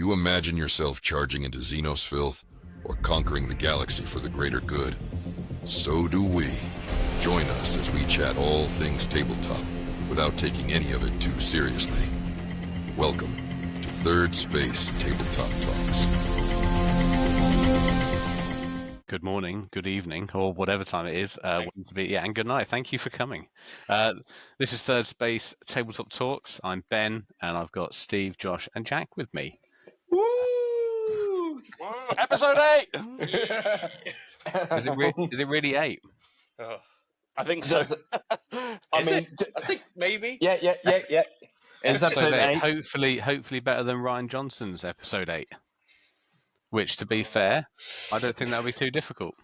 you imagine yourself charging into Xenos filth or conquering the galaxy for the greater good? So do we. Join us as we chat all things tabletop without taking any of it too seriously. Welcome to Third Space Tabletop Talks. Good morning, good evening, or whatever time it is. And good night. Thank you for coming. This is Third Space Tabletop Talks. I'm Ben, and I've got Steve, Josh, and Jack with me. Woo! Whoa, episode 8! Is it really 8? Oh, I think so. I think maybe. Yeah. It's Episode episode 8. Hopefully better than Ryan Johnson's episode 8. Which, to be fair, I don't think that'll be too difficult.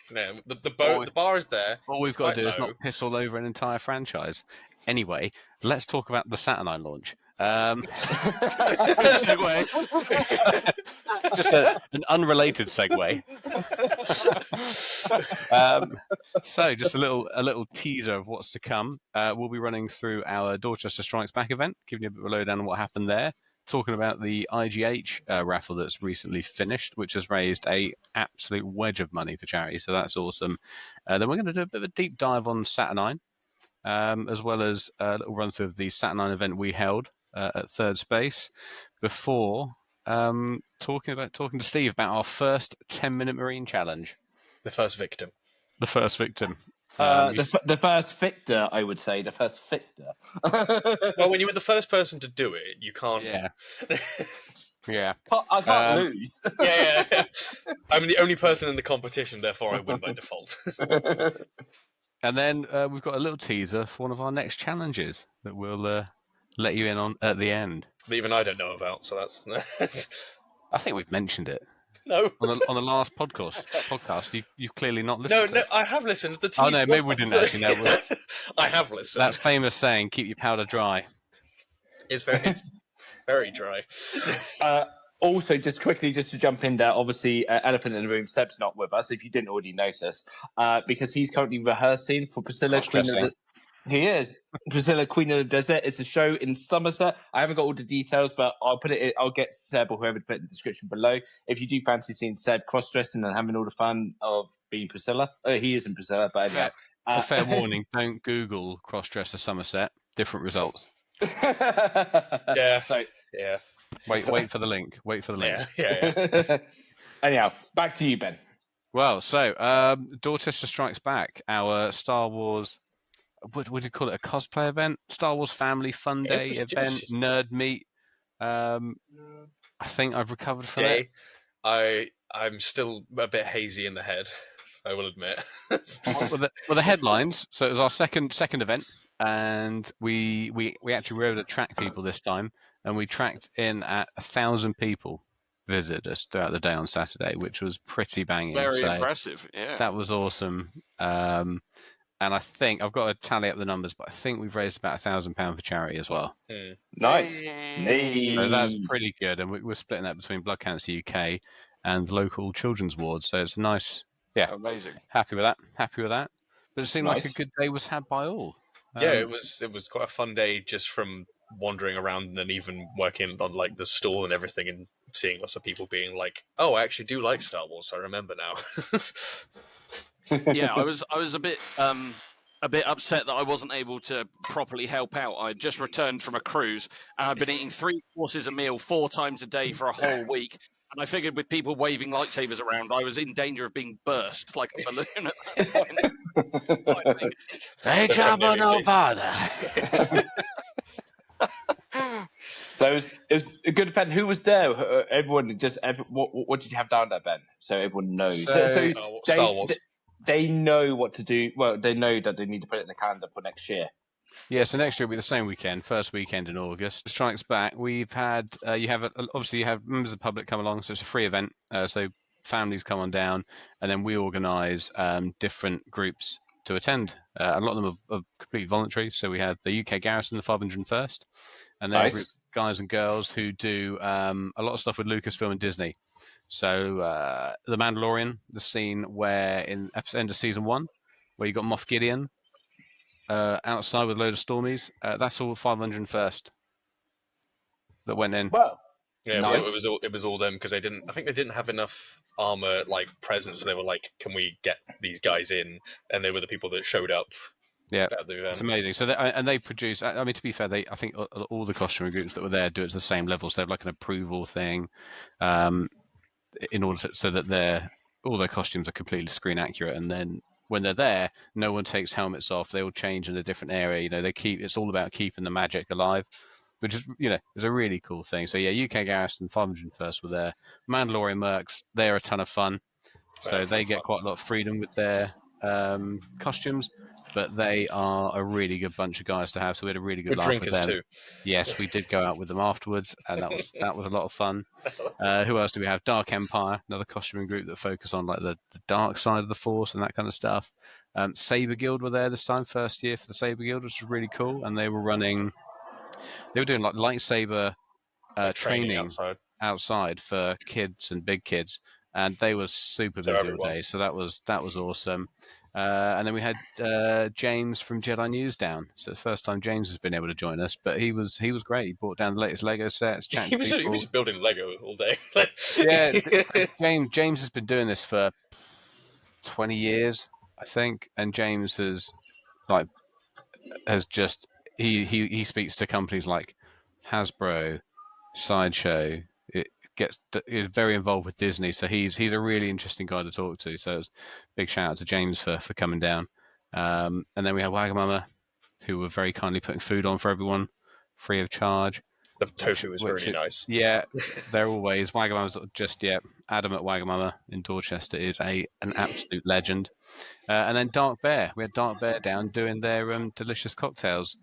No, the bar is there. All we've got to do is not piss all over an entire franchise. Anyway, let's talk about the Saturnine launch. Segue. Just an unrelated segue. So, just a little teaser of what's to come. We'll be running through our Dorchester Strikes Back event, giving you a bit of a lowdown on what happened there. Talking about the IGH raffle that's recently finished, which has raised a absolute wedge of money for charity, so that's awesome. Then we're going to do a bit of a deep dive on Saturnine, as well as a little run through of the Saturnine event we held at Third Space, before talking to Steve about our first 10-minute Marine challenge. The first victim. The first victim. the first victor, I would say. The first victor. Well, when you were the first person to do it, you can't... Yeah. Yeah. I can't lose. Yeah. I'm the only person in the competition, therefore I win by default. And then we've got a little teaser for one of our next challenges that we'll let you in on at the end. But even I don't know about, so that's... I think we've mentioned it. No. On the last podcast, you've clearly not listened. No, I have listened. The oh no, maybe we didn't actually know. I have listened. That famous saying, "Keep your powder dry." It's very dry. Also, just to jump in there, obviously, elephant in the room, Seb's not with us, if you didn't already notice, because he's currently rehearsing for Priscilla Queen of the... He is. Priscilla Queen of the Desert. It's a show in Somerset. I haven't got all the details, but I'll get Seb or whoever to put it in the description below. If you do fancy seeing Seb cross-dressing and having all the fun of being Priscilla. He isn't Priscilla, but anyway. Fair warning, don't Google cross-dresser Somerset. Different results. Yeah. Yeah. Wait for the link. Yeah. Anyhow, back to you, Ben. Well, so Dorchester Strikes Back, our Star Wars, what would you call it? A cosplay event? Star Wars Family Fun Day event, nerd meet. I think I've recovered from it. I'm still a bit hazy in the head, I will admit. well, the headlines. So it was our second event, and we actually were able to track people this time, and we tracked in at 1,000 people visited us throughout the day on Saturday, which was pretty banging. Very impressive. Yeah, that was awesome. And I think I've got to tally up the numbers, but I think we've raised about £1,000 for charity as well. Nice. So that's pretty good, and we're splitting that between Blood Cancer UK and the local children's ward. So it's nice. Yeah, amazing. Happy with that. But it seemed like a good day was had by all. Yeah, it was quite a fun day just from wandering around and even working on like the stall and everything, and seeing lots of people being like, "Oh, I actually do like Star Wars. I remember now." Yeah, I was a bit upset that I wasn't able to properly help out. I just returned from a cruise, and I've been eating 3 courses a meal 4 times a day for a whole week. And I figured with people waving lightsabers around, I was in danger of being burst like a balloon at that point. Hey, Jabba, no bother. So it was a good event. Who was there? Everyone what did you have down there, Ben? So everyone knows. So Star Wars. They know what to do. Well, they know that they need to put it in the calendar for next year. Yeah, so next year will be the same weekend, first weekend in August. Strikes Back. We've had you have members of the public come along, so it's a free event. So families come on down, and then we organise different groups to attend. A lot of them are completely voluntary. So we had the UK Garrison, the 501st, and they're a group of guys and girls who do a lot of stuff with Lucasfilm and Disney. So The Mandalorian, the scene where in end of season 1, where you got Moff Gideon outside with a load of Stormies, that's all 501st that went in. Well, Yeah, Nice. it was all them because I think they didn't have enough armor like presence, so they were like, "Can we get these guys in?" And they were the people that showed up. Yeah, at the event. it's amazing. So they produce. I mean, to be fair, I think all the costume groups that were there do it to the same level. So they have like an approval thing, in order so that all their costumes are completely screen accurate. And then when they're there, no one takes helmets off. They all change in a different area. They keep. It's all about keeping the magic alive, which is is a really cool thing. So yeah, UK Garrison 501st were there. Mandalorian Mercs, they're a ton of fun. So they get quite a lot of freedom with their costumes, but they are a really good bunch of guys to have. So we had a really good laugh with drinkers them. too. Yes, we did go out with them afterwards, and that was a lot of fun. Who else do we have? Dark Empire, another costuming group that focus on like the dark side of the Force and that kind of stuff. Saber Guild were there this time, first year for the Saber Guild, which was really cool, and they were doing like lightsaber training outside for kids and big kids, and they were super busy all day. So that was awesome. And then we had James from Jedi News down. So the first time James has been able to join us, but he was great. He brought down the latest Lego sets. He was just building Lego all day. Yeah, James has been doing this for 20 years, I think, and James has just he speaks to companies like Hasbro, Sideshow. Is very involved with Disney, so he's a really interesting guy to talk to. So it's big shout out to James for coming down. And then we had Wagamama, who were very kindly putting food on for everyone, free of charge. The tofu was really nice. Yeah, they're always Wagamama's just Adam at Wagamama in Dorchester is an absolute legend. And then Dark Bear, we had Dark Bear down doing their delicious cocktails,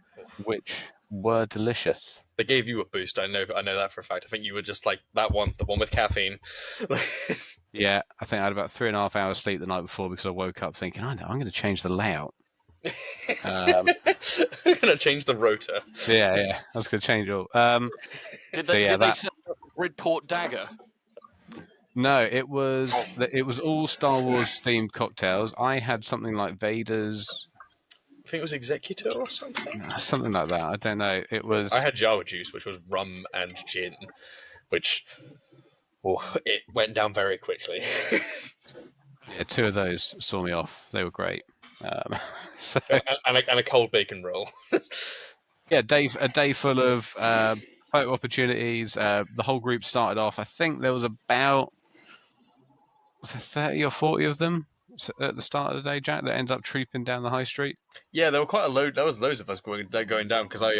which were delicious. They gave you a boost. I know that for a fact. I think you were just like the one with caffeine. Yeah, I think I had about 3.5 hours sleep the night before because I woke up thinking, I know, I'm going to change the layout. I'm going to change the rotor. Yeah, I was going to change all. Did they sell a Gridport dagger? No, it was all Star Wars themed cocktails. I had something like Vader's. I think it was Executor or something. Something like that. I don't know. It was. I had Java Juice, which was rum and gin, which it went down very quickly. Yeah, 2 of those saw me off. They were great. And a cold bacon roll. Yeah, a day full of photo opportunities. The whole group started off. I think there was about 30 or 40 of them at the start of the day, Jack, that ended up trooping down the high street. Yeah, there were quite a load. There was loads of us going down because I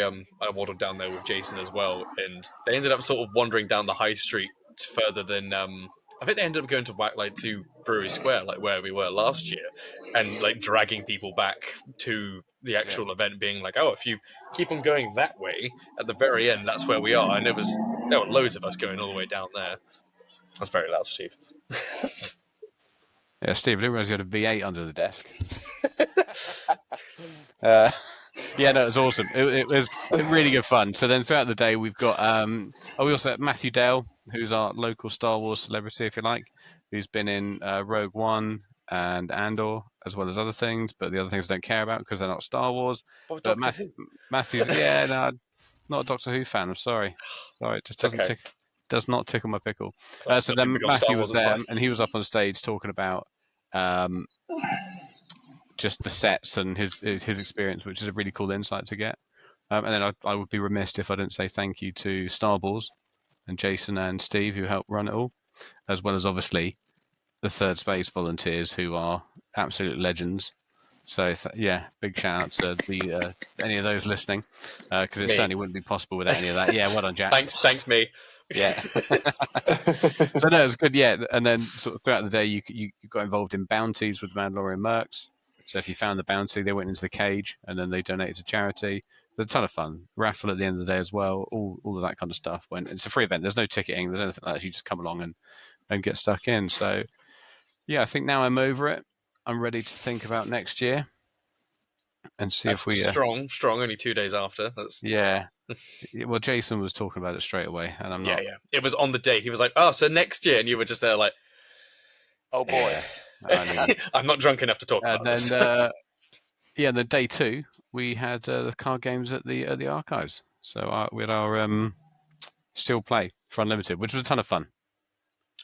waddled down there with Jason as well, and they ended up sort of wandering down the high street further than I think they ended up going to Brewery Square, like where we were last year, and like dragging people back to the actual event, being like, "Oh, if you keep on going that way, at the very end, that's where we are." And there were loads of us going all the way down there. That's very loud, Steve. Yeah, Steve, I didn't realize you had a V8 under the desk. Yeah, no, it was awesome. It was really good fun. So then throughout the day, we've got we also have Matthew Dale, who's our local Star Wars celebrity, if you like, who's been in Rogue One and Andor, as well as other things, but the other things I don't care about because they're not Star Wars. But Matthew's, not a Doctor Who fan. I'm sorry. It just does not tickle my pickle. So then Matthew was there, and he was up on stage talking about just the sets and his experience, which is a really cool insight to get. And then I would be remiss if I didn't say thank you to Star Wars and Jason and Steve, who helped run it all, as well as obviously the Third Space volunteers, who are absolute legends. So big shout out to any of those listening, because it certainly wouldn't be possible without any of that. Yeah, well done, Jack. Thanks, me. Yeah. So no, it was good. Yeah, and then sort of throughout the day, you got involved in bounties with the Mandalorian Mercs. So if you found the bounty, they went into the cage, and then they donated to charity. It was a ton of fun. Raffle at the end of the day as well. All of that kind of stuff. It's a free event. There's no ticketing. There's anything like that. You just come along and get stuck in. So yeah, I think now I'm over it. I'm ready to think about next year and see if we strong. Only 2 days after. Yeah. Well, Jason was talking about it straight away, and I'm not. Yeah. It was on the day. He was like, "Oh, so next year," and you were just there like, "Oh boy." I'm not drunk enough to talk about this. Then the day 2 we had the card games at the archives. So we had our Still Play for Unlimited, which was a ton of fun.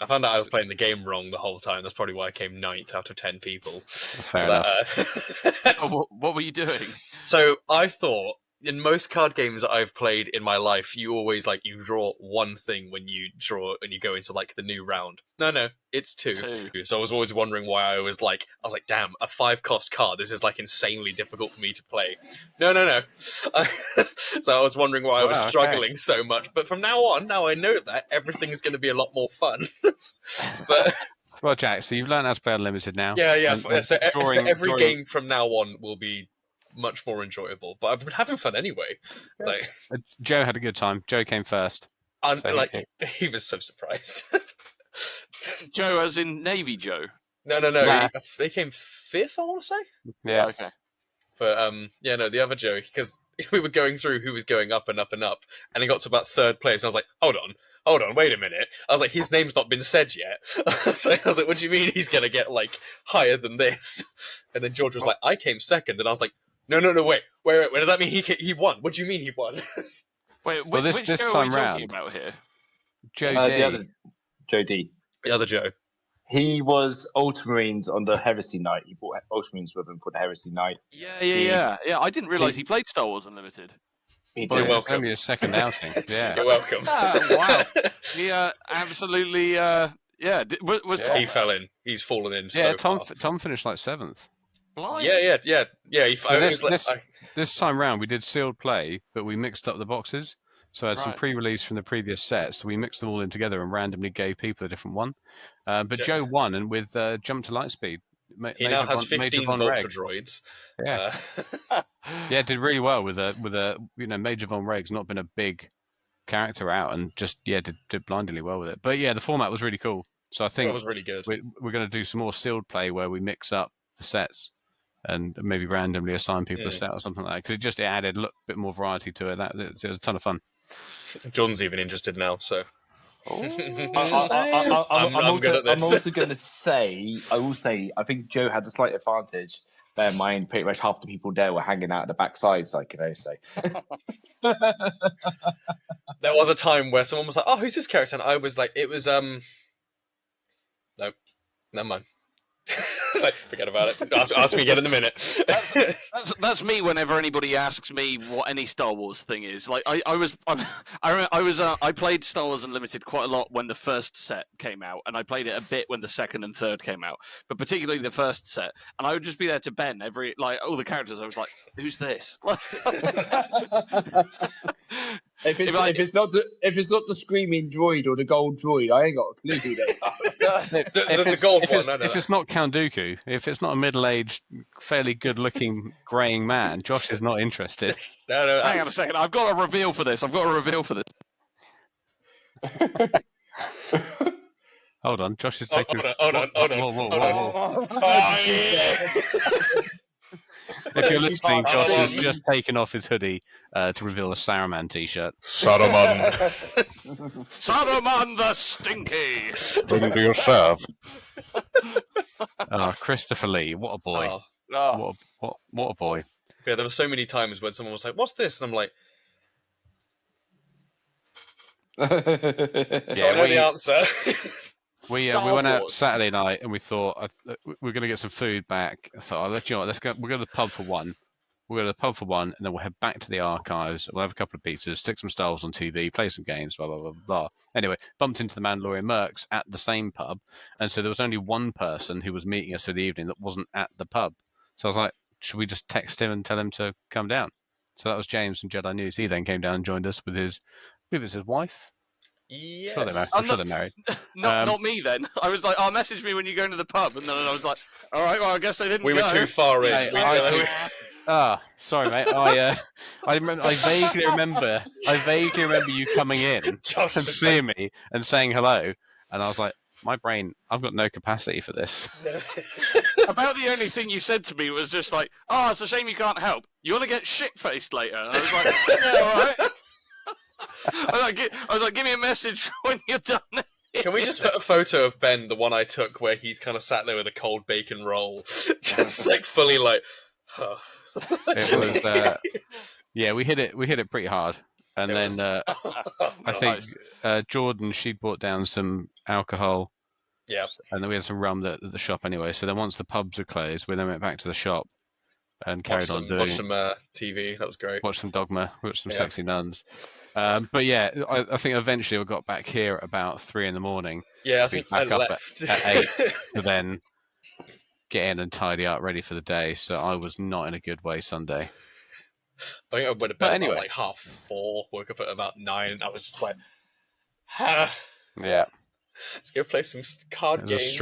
I found out I was playing the game wrong the whole time. That's probably why I came 9th out of 10 people. Fair enough. What were you doing? So I thought, in most card games that I've played in my life, you always you draw one thing when you draw and you go into the new round. No, it's two. So I was always wondering why I was like, damn, a 5-cost card. This is insanely difficult for me to play. No. So I was wondering why I was struggling so much. But from now on, now I know that everything's going to be a lot more fun. But well, Jack, so you've learned how to play Unlimited now. Yeah. So every game from now on will be much more enjoyable, but I've been having fun anyway. Joe had a good time. Joe came first. He was so surprised. Joe, as in Navy Joe? No. Nah. He came 5th, I want to say. Yeah. Okay. But the other Joe, because we were going through who was going up and up and up, and he got to about 3rd place, and I was like, hold on, wait a minute. I was like, his name's not been said yet. So I was like, what do you mean he's going to get higher than this? And then George was like, I came 2nd, and I was like, no, wait. Does that mean he won? What do you mean he won? Wait, this which Joe time are we talking round, about here? Joe D. The other Joe D. The other Joe. He was Ultramarines on the Heresy night. He brought Ultramarines with him for the Heresy night. Yeah. I didn't realise he played Star Wars Unlimited. He Well, did. it's only his second outing. Yeah. You're welcome. Wow. He absolutely. Was Tom? He fell in. He's fallen in. Yeah, so Tom finished 7th. Blind? Yeah. This time round, we did sealed play, but we mixed up the boxes. So I had some Right. pre-release from the previous set, so we mixed them all in together and randomly gave people a different one. But Joe won, and with Jump to Lightspeed. He now has 15 Vulture droids. Yeah, yeah, did really well with a Major Von Reg's not been a big character out, and just did blindingly well with it. But yeah, the format was really cool. So I think That was really good. we're going to do some more sealed play where we mix up the sets and maybe randomly assign people a set or something like that, because it added a bit more variety to it. It was a ton of fun. Jordan's even interested now, so. I'm good at this. also going to say, I think Joe had a slight advantage. Bear in mind, pretty much half the people there were hanging out at the backside, so I can say. There was a time where someone was like, "Oh, who's this character?" And I was like, "It was no, never mind." Forget about it. Ask me again in a minute. That's me. Whenever anybody asks me what any Star Wars thing is, I played Star Wars Unlimited quite a lot when the first set came out, and I played it a bit when the second and third came out, but particularly the first set. And I would just be there to Ben all the characters. I was like, "Who's this?" If it's not the screaming droid or the gold droid, I ain't got a clue who they are. the gold one. If it's not Count Dooku, if it's not a middle-aged, fairly good-looking greying man, Josh is not interested. No. Hang on a second. I've got a reveal for this. Hold on, Josh is taking. Hold on. Whoa. Oh, yeah. If you're listening, Josh has just taken off his hoodie to reveal a Saruman t-shirt. Saruman, Saruman the Stinky. bring to yourself. Oh, Christopher Lee, what a boy! Oh. What a boy! Yeah, there were so many times when someone was like, "What's this?" And I'm like, "So I know the answer." We went out Saturday night and we thought we're going to get some food back. I thought, let's go. We'll go to the pub for one. And then we'll head back to the archives. We'll have a couple of pizzas, stick some Star Wars on TV, play some games, blah blah blah blah. Anyway, bumped into the Mandalorian Mercs at the same pub, and so there was only one person who was meeting us for the evening that wasn't at the pub. So I was like, should we just text him and tell him to come down? So that was James from Jedi News. He then came down and joined us with his wife. Yes. Sure they're married. Not me then. I was like, message me when you go into the pub, and then I was like, all right, well, I guess they didn't. We were too far in. Sorry, mate. I vaguely remember you coming in and seeing me and saying hello, and I was like, my brain, I've got no capacity for this. About the only thing you said to me was just like, "Oh, it's a shame you can't help. You want to get shit-faced later?" And I was like, "Yeah, all right." I was like, give me a message when you're done. Can we just put a photo of Ben, the one I took, where he's kind of sat there with a cold bacon roll, just fully It was, we hit it pretty hard. And It then was- I think Jordan, she brought down some alcohol. Yeah. And then we had some rum at the shop anyway. So then once the pubs are closed, we then went back to the shop and carried on doing. Watched some TV. That was great. Watched some Dogma. Watched some Yeah. Sexy Nuns. But yeah, I think eventually we got back here at about 3 a.m. Yeah, I think I back up left at 8 to then get in and tidy up, ready for the day. So I was not in a good way Sunday. I think I went to But bed anyway. about like 4:30. Woke up at about 9. I was just like, Yeah, let's go play some card it games.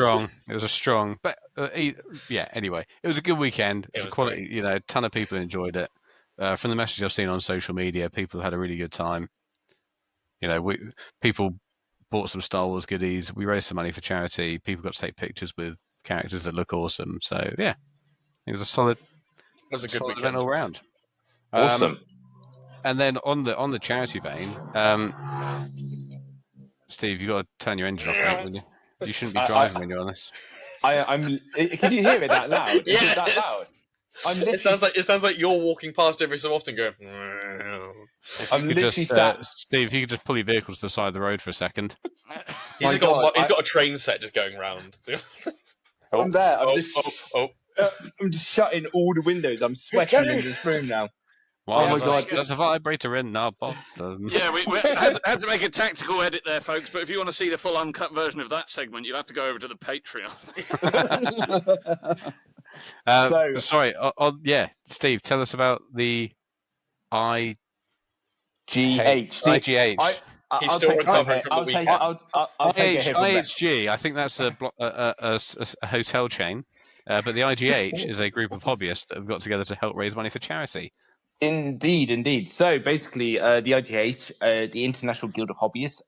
was a strong. But yeah, anyway, it was a good weekend. It was a was quality. You know, a ton of people enjoyed it. From the message I've seen on social media, people had a really good time. You know, people bought some Star Wars goodies. We raised some money for charity. People got to take pictures with characters that look awesome. So yeah, it was a solid. It was a good solid weekend. event all round. Awesome. And then on the charity vein, Steve, you got to turn your engine off, mate, wouldn't you? You shouldn't be driving when you're on this. I'm. Can you hear it that loud? Is it that Yes. loud? It sounds like you're walking past every so often, going. I'm literally sat. Steve, if you could just pull your vehicle to the side of the road for a second. He's got a train set just going round. I'm there. Oh. I'm just shutting all the windows. I'm sweating in this room now. Wow, Oh my God. There's a vibrator in our bottom. Yeah, we had to make a tactical edit there, folks. But if you want to see the full uncut version of that segment, you'll have to go over to the Patreon. Sorry. Yeah, Steve, tell us about the GH. IGH. He's still recovering from the weekend. I'll take it here from there. IHG, I think that's a hotel chain. But the IGH is a group of hobbyists that have got together to help raise money for charity. Indeed. So basically, the IGH, the International Guild of Hobbyists,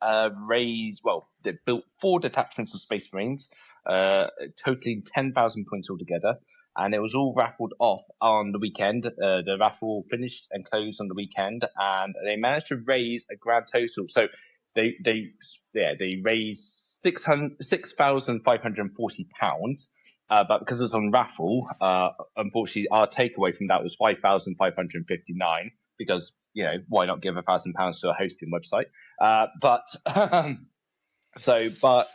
they built 4 detachments of Space Marines, totaling 10,000 points altogether, and it was all raffled off on the weekend. The raffle finished and closed on the weekend, and they managed to raise a grand total. So they raised £6,540. But because it was on raffle, unfortunately, our takeaway from that was 5,559. Because why not give £1,000 to a hosting website? But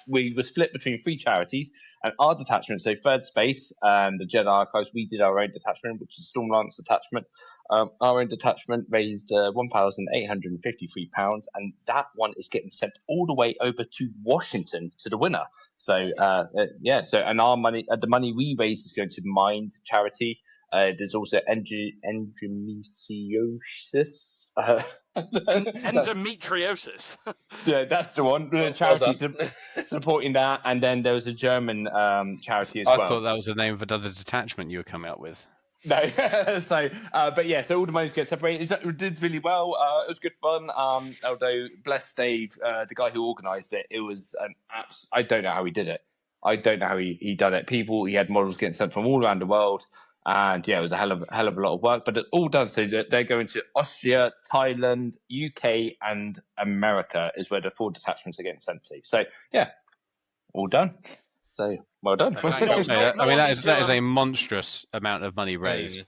we were split between 3 charities, and our detachment, so Third Space and the Jedi Archives, we did our own detachment, which is Stormlance detachment. Our own detachment raised £1,853, and that one is getting sent all the way over to Washington to the winner. So and our money, the money we raise is going to Mind charity. There's also endometriosis. Endometriosis. Yeah, that's the one. The charity supporting that, and then there was a German charity as well. I thought that was the name of another detachment you were coming up with. No, so all the monies get separated. It did really well. It was good fun. Although bless Dave, the guy who organised it, it was an I don't know how he did it. I don't know how he done it. He had models getting sent from all around the world, and yeah, it was a hell of a lot of work. But it's all done. So they're going to Austria, Thailand, UK, and America is where the 4 detachments are getting sent to. So yeah, all done. So well done. That is a monstrous amount of money raised.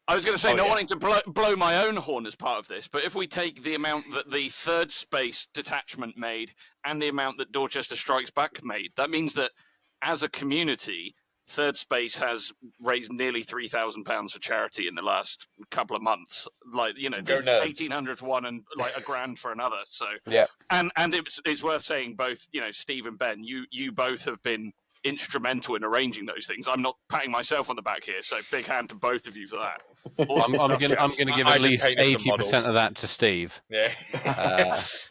I was going to say, wanting to blow my own horn as part of this, but if we take the amount that the Third Space detachment made and the amount that Dorchester Strikes Back made, that means that as a community, Third Space has raised nearly £3,000 for charity in the last couple of months. Like, 1,800 for one and like £1,000 for another. So yeah, and it's worth saying both, Steve and Ben, you both have been instrumental in arranging those things. I'm not patting myself on the back here, so big hand to both of you for that. Awesome. I'm going to give at least 80% of that to Steve. Yeah. Steve's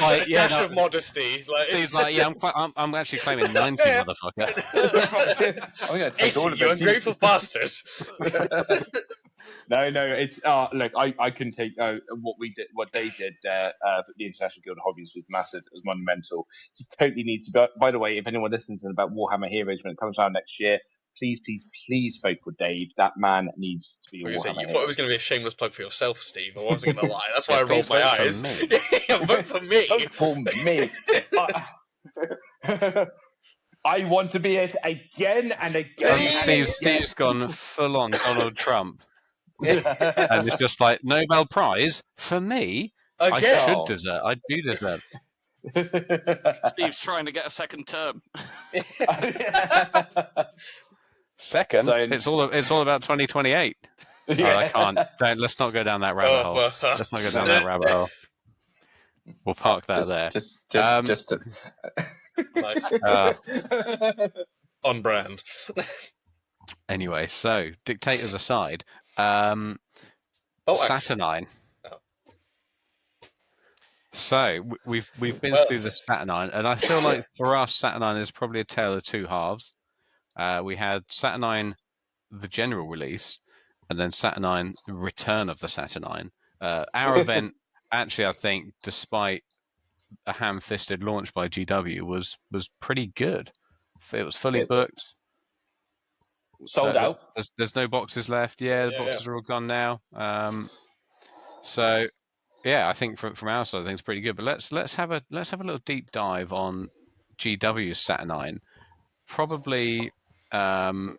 like, dash of modesty. Steve's like, yeah, I'm actually claiming 90, motherfucker. I'm going to take all of it. You ungrateful bastard. No, it's look, I couldn't take what they did there for the International Guild of Hobbies was massive, it was monumental. You totally need to by the way, if anyone listens about Warhammer Heroes when it comes around next year, please vote for Dave. That man needs to be a Warhammer Hero. You thought it was going to be a shameless plug for yourself, Steve. I wasn't going to lie. That's why I rolled my eyes. Vote for me. Vote for me. I want to be it again and again. Steve's gone full on Donald Trump. And it's just like Nobel Prize for me. I Again. do deserve. Steve's trying to get a second term. Second, So- it's all about 2028. Yeah. Oh, I can't. Let's not go down that rabbit hole. Let's not go down that rabbit hole. We'll park that there. Just Nice. On brand. Anyway, so dictators aside, actually- Saturnine. Oh. So we've been through the Saturnine, and I feel like for us, Saturnine is probably a tale of two halves. We had Saturnine, the general release, and then Saturnine, the return of the Saturnine. Our event, actually, I think, despite a ham-fisted launch by GW, was pretty good. It was fully booked. sold out. There's no boxes left. Yeah, the boxes are all gone now. So yeah, I think from our side, I think it's pretty good. But let's have a little deep dive on GW's Saturnine. Probably, I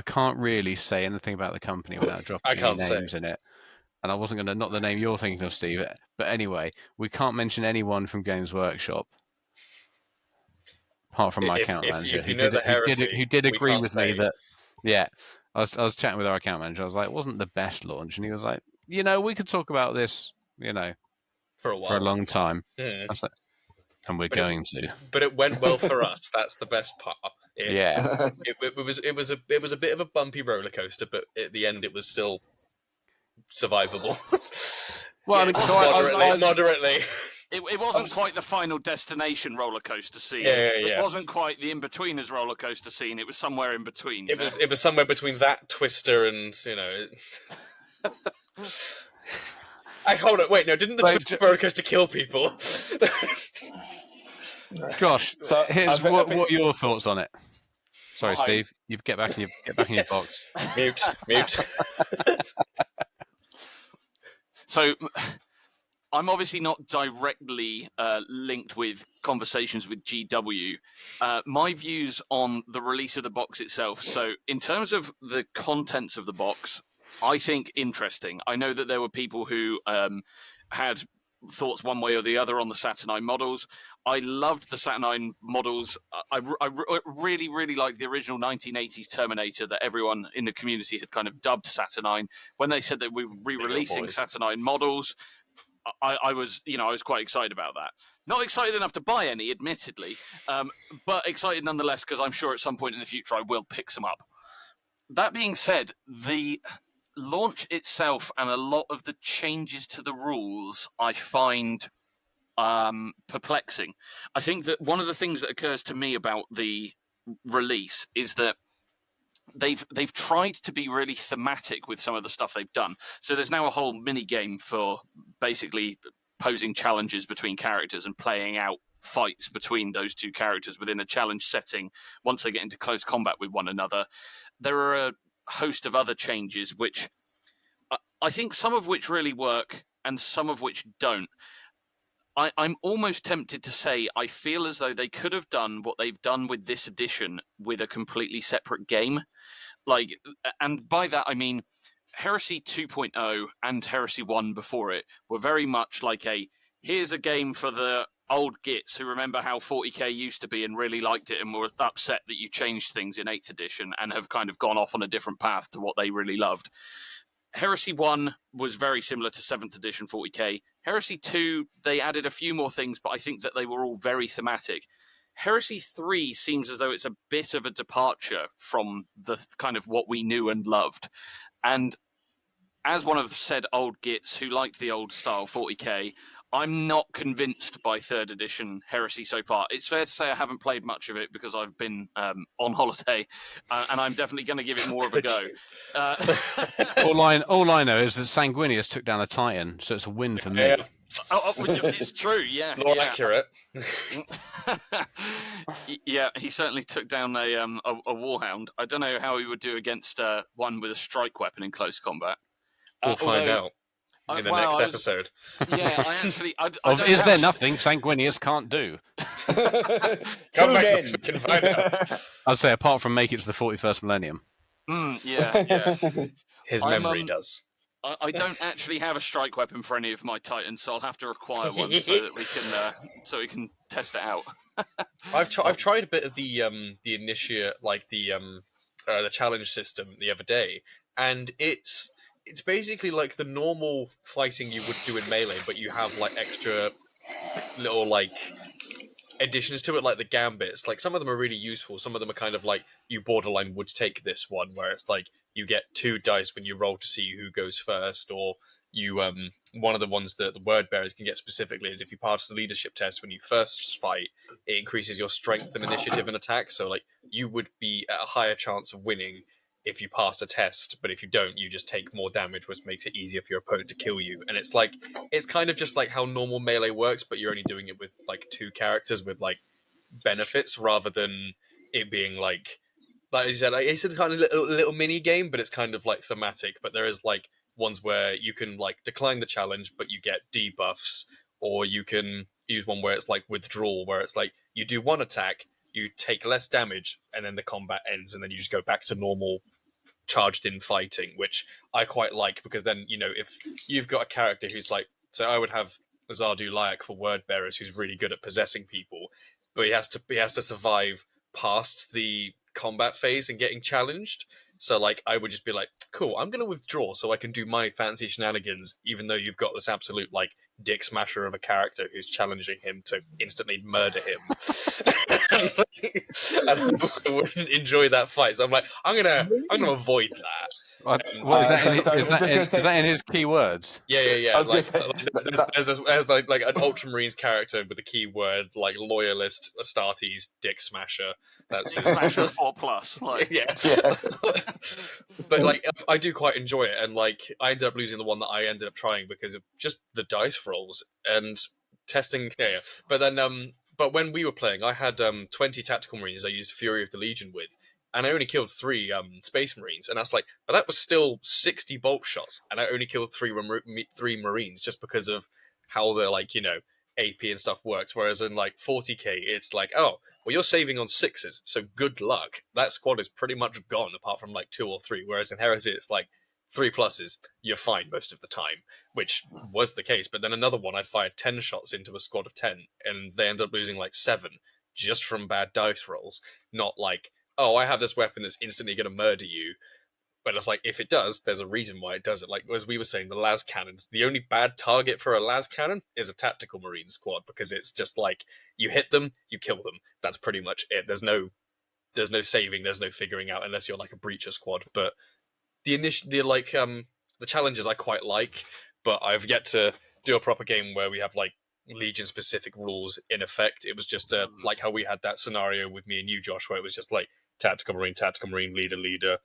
can't really say anything about the company without dropping any names in it. And I wasn't going to, not the name you're thinking of, Steve. But anyway, we can't mention anyone from Games Workshop. Apart from my account manager, who did agree with me that, I was chatting with our account manager. I was like, it wasn't the best launch. And he was like, we could talk about this, for a while. for a long time. Mm. I was like, and we're going to. But it went well for us. That's the best part. It was a bit of a bumpy roller coaster, but at the end, it was still survivable. Well, I mean, so moderately. It wasn't quite the final destination roller coaster scene. It wasn't quite the in-betweeners roller coaster scene. It was somewhere in between. It was somewhere between that Twister and hold it. Wait, no, didn't the Twister roller coaster kill people? Gosh, So, here's what are your thoughts on it? Sorry, I- Steve. You get back in your box. Mute. So, I'm obviously not directly linked with conversations with GW. My views on the release of the box itself. So, in terms of the contents of the box, I think interesting. I know that there were people who had thoughts one way or the other on the Saturnine models. I loved the Saturnine models. I really, really liked the original 1980s Terminator that everyone in the community had kind of dubbed Saturnine. When they said that we were re-releasing Saturnine models, I was quite excited about that. Not excited enough to buy any, admittedly, but excited nonetheless because I'm sure at some point in the future I will pick some up. That being said, the launch itself and a lot of the changes to the rules I find perplexing. I think that one of the things that occurs to me about the release is that they've tried to be really thematic with some of the stuff they've done. So there's now a whole mini game for basically posing challenges between characters and playing out fights between those two characters within a challenge setting once they get into close combat with one another. There are a host of other changes which I think some of which really work and some of which don't. I'm almost tempted to say I feel as though they could have done what they've done with this edition with a completely separate game. And by that I mean Heresy 2.0 and Heresy 1 before it were very much like here's a game for the old gits who remember how 40k used to be and really liked it and were upset that you changed things in 8th edition and have kind of gone off on a different path to what they really loved. Heresy 1 was very similar to 7th edition 40k. Heresy 2, they added a few more things, but I think that they were all very thematic. Heresy 3 seems as though it's a bit of a departure from the kind of what we knew and loved. And as one of said old gits who liked the old style 40k, I'm not convinced by 3rd edition Heresy so far. It's fair to say I haven't played much of it because I've been on holiday, and I'm definitely going to give it more of a go. All I know is that Sanguinius took down a Titan, so it's a win for me. Yeah. It's true, yeah. More accurate. Yeah, he certainly took down a Warhound. I don't know how he would do against one with a strike weapon in close combat. We'll find out in the next episode. Yeah, I actually... Is there nothing Sanguinius can't do? Come back next week and find out. I'd say apart from make it to the 41st millennium. Yeah. His I'm, memory does. I don't actually have a strike weapon for any of my Titans, so I'll have to acquire one so that we can test it out. I've tried a bit of the initiate, like the challenge system the other day, and it's basically like the normal fighting you would do in Melee, but you have like extra little like additions to it, like the gambits. Like some of them are really useful. Some of them are kind of like you borderline would take this one, where it's like you get 2 dice when you roll to see who goes first, or you one of the ones that the word bearers can get specifically is if you pass the leadership test when you first fight, it increases your strength and initiative and attack. So like you would be at a higher chance of winning if you pass a test, but if you don't, you just take more damage, which makes it easier for your opponent to kill you. And it's like it's kind of just like how normal Melee works, but you're only doing it with like 2 characters with like benefits rather than it being like I said, like, it's a kind of little mini game, but it's kind of like thematic. But there is like ones where you can like decline the challenge, but you get debuffs, or you can use one where it's like withdrawal, where it's like you do 1 attack, you take less damage, and then the combat ends, and then you just go back to normal charged in fighting, which I quite like because then, you know, if you've got a character who's like, so I would have Zardu Layak for word bearers, who's really good at possessing people, but he has to survive past the combat phase and getting challenged. So like I would just be like, cool, I'm gonna withdraw so I can do my fancy shenanigans, even though you've got this absolute like dick smasher of a character who's challenging him to instantly murder him. And I wouldn't enjoy that fight. So I'm like, I'm gonna avoid that. What And is that? so- In, so is I'm that just in, gonna is say- that in his keywords? Yeah. I was Like, gonna say- there's like an Ultramarines character with a keyword like loyalist, Astartes, dick smasher. That's his. Smasher 4+. Like, Yeah. But like I do quite enjoy it, and like I ended up losing the one that I ended up trying because of just the dice rolls and testing. Yeah. But then but when we were playing, I had 20 tactical marines I used Fury of the Legion with, and I only killed 3 space marines, and that's like, but that was still 60 bolt shots, and I only killed 3 marines just because of how the like, you know, AP and stuff works. Whereas in like 40k, it's like, oh, well, you're saving on 6s, so good luck. That squad is pretty much gone, apart from like 2 or 3. Whereas in Heresy, it's like 3+, you're fine most of the time, which was the case. But then another one, I fired 10 shots into a squad of 10, and they ended up losing like 7 just from bad dice rolls. Not like, oh, I have this weapon that's instantly going to murder you. But it's like, if it does, there's a reason why it does it. Like, as we were saying, the las cannons, the only bad target for a las cannon is a tactical marine squad, because it's just like, you hit them, you kill them. That's pretty much it. There's no saving, there's no figuring out, unless you're like a breacher squad. But the challenges I quite like, but I've yet to do a proper game where we have like Legion specific rules in effect. It was just like how we had that scenario with me and you, Josh, where it was just like tactical marine, leader,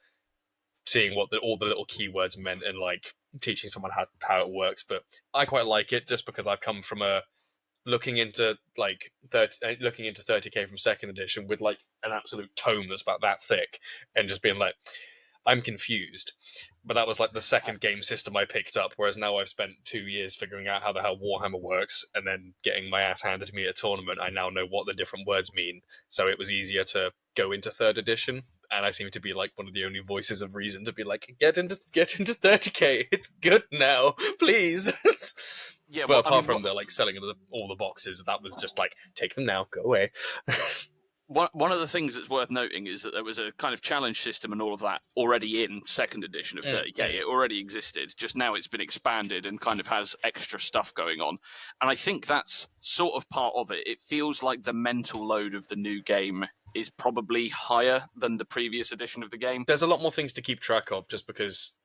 seeing what all the little keywords meant, and like teaching someone how it works. But I quite like it just because I've come from looking into 30k from 2nd edition with like an absolute tome that's about that thick, and just being like, I'm confused. But that was like the second game system I picked up, whereas now I've spent 2 years figuring out how the hell Warhammer works, and then getting my ass handed to me at a tournament, I now know what the different words mean. So it was easier to go into 3rd edition, and I seem to be like one of the only voices of reason to be like, get into 30k, it's good now, please. yeah. But apart from the like selling of all the boxes, that was just like, take them now, go away. One of the things that's worth noting is that there was a kind of challenge system and all of that already in 2nd edition of 30k. It already existed. Just now it's been expanded and kind of has extra stuff going on. And I think that's sort of part of it. It feels like the mental load of the new game is probably higher than the previous edition of the game. There's a lot more things to keep track of, just because,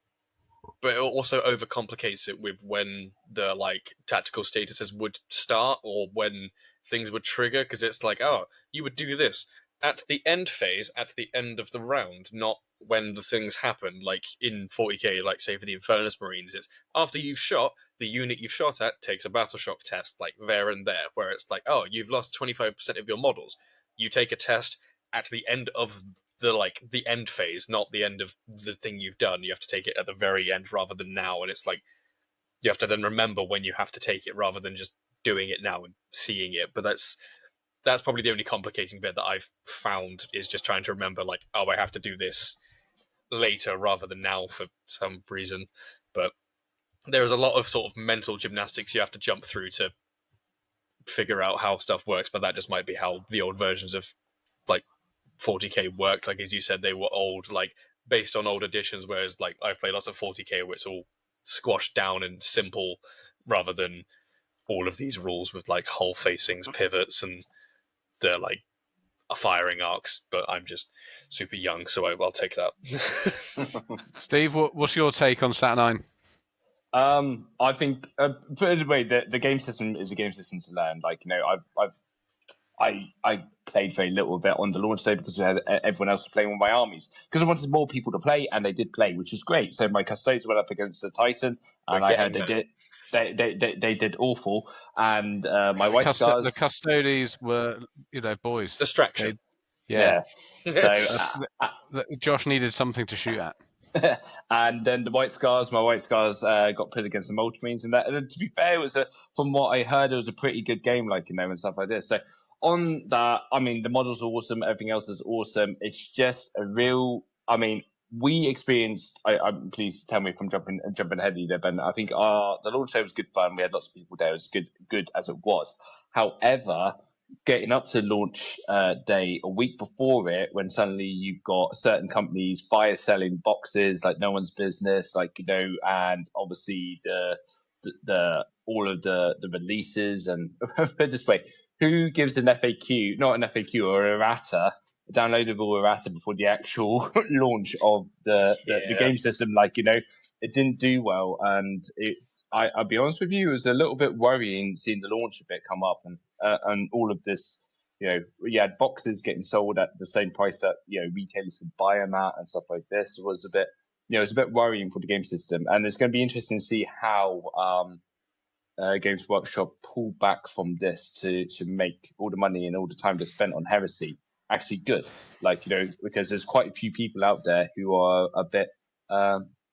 but it also overcomplicates it with when the like tactical statuses would start, or when things would trigger, because it's like, oh, you would do this at the end phase, at the end of the round, not when the things happen. Like in 40k, like say for the Infernus Marines, it's after you've shot, the unit you've shot at takes a battle shock test, like there and there, where it's like, oh, you've lost 25% of your models. You take a test at the end of the end phase, not the end of the thing you've done. You have to take it at the very end rather than now, and it's like you have to then remember when you have to take it rather than just doing it now and seeing it. But that's probably the only complicating bit that I've found, is just trying to remember, like, oh, I have to do this later rather than now for some reason. But there is a lot of sort of mental gymnastics you have to jump through to figure out how stuff works. But that just might be how the old versions of like 40k worked. Like as you said, they were old, like based on old editions. Whereas like I've played lots of 40k where it's all squashed down and simple, rather than all of these rules with like hull facings, pivots, and the like firing arcs. But I'm just super young, so I'll take that. Steve, what's your take on Saturnine? I think, put it away, the game system is a game system to learn. Like, you know, I played very little bit on the launch day because everyone else was playing with my armies because I wanted more people to play, and they did play, which was great. So my custodians went up against the Titan, and I heard they did awful. And my White Scars, the custodians were, boys. Distraction. Yeah. So Josh needed something to shoot at. And then my White Scars got put against the Ultramarines, and that. And to be fair, it was from what I heard, it was a pretty good game, like, and stuff like this. So on that, I mean, the models are awesome, everything else is awesome. It's just a real. I mean, we experienced. Please tell me if I'm jumping ahead of you there, Ben. I think the launch day was good fun. We had lots of people there. It was good as it was. However, getting up to launch day a week before it, when suddenly you've got certain companies fire selling boxes like no one's business, and obviously the all of the releases, and put it this way, who gives an FAQ, not an FAQ, or errata, a downloadable errata before the actual launch of the game system? It didn't do well, and I'll be honest with you, it was a little bit worrying seeing the launch of it come up, and all of this, you had boxes getting sold at the same price that, retailers could buy them at and stuff like this. It was a bit, it's a bit worrying for the game system. And it's going to be interesting to see how Games Workshop pull back from this to make all the money and all the time they spent on Heresy actually good. Because there's quite a few people out there who are a bit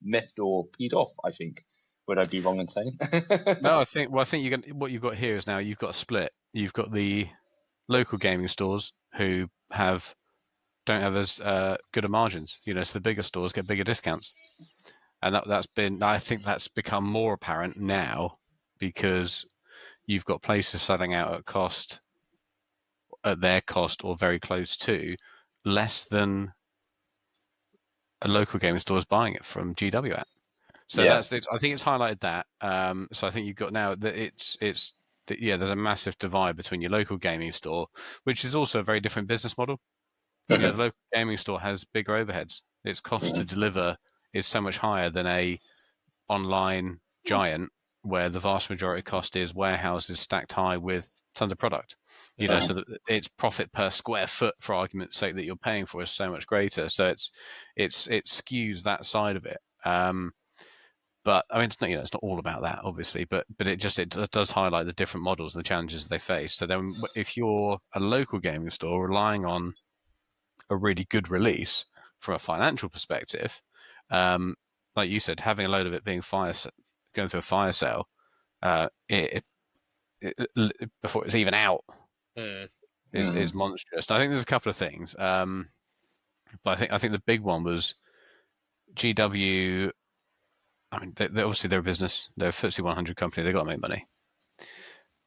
miffed or peed off, I think. Would I be wrong in saying? No, I think what you've got here is now you've got a split. You've got the local gaming stores who don't have as good a margins. So the bigger stores get bigger discounts, and I think that's become more apparent now because you've got places selling out at their cost or very close to less than a local gaming store is buying it from GW at. So I think it's highlighted that. So I think you've got now that there's a massive divide between your local gaming store, which is also a very different business model. The local gaming store has bigger overheads. Its cost to deliver is so much higher than a online giant, where the vast majority of cost is warehouses stacked high with tons of product. So that its profit per square foot, for argument's sake, that you're paying for is so much greater. So it skews that side of it. But I mean, it's not it's not all about that, obviously. But it does highlight the different models and the challenges they face. So then, if you're a local gaming store relying on a really good release from a financial perspective, like you said, having a load of it being going through a fire sale, before it's even out, is monstrous. And I think there's a couple of things, but I think the big one was GW. I mean, obviously they're a business. They're a FTSE 100 company. They've got to make money.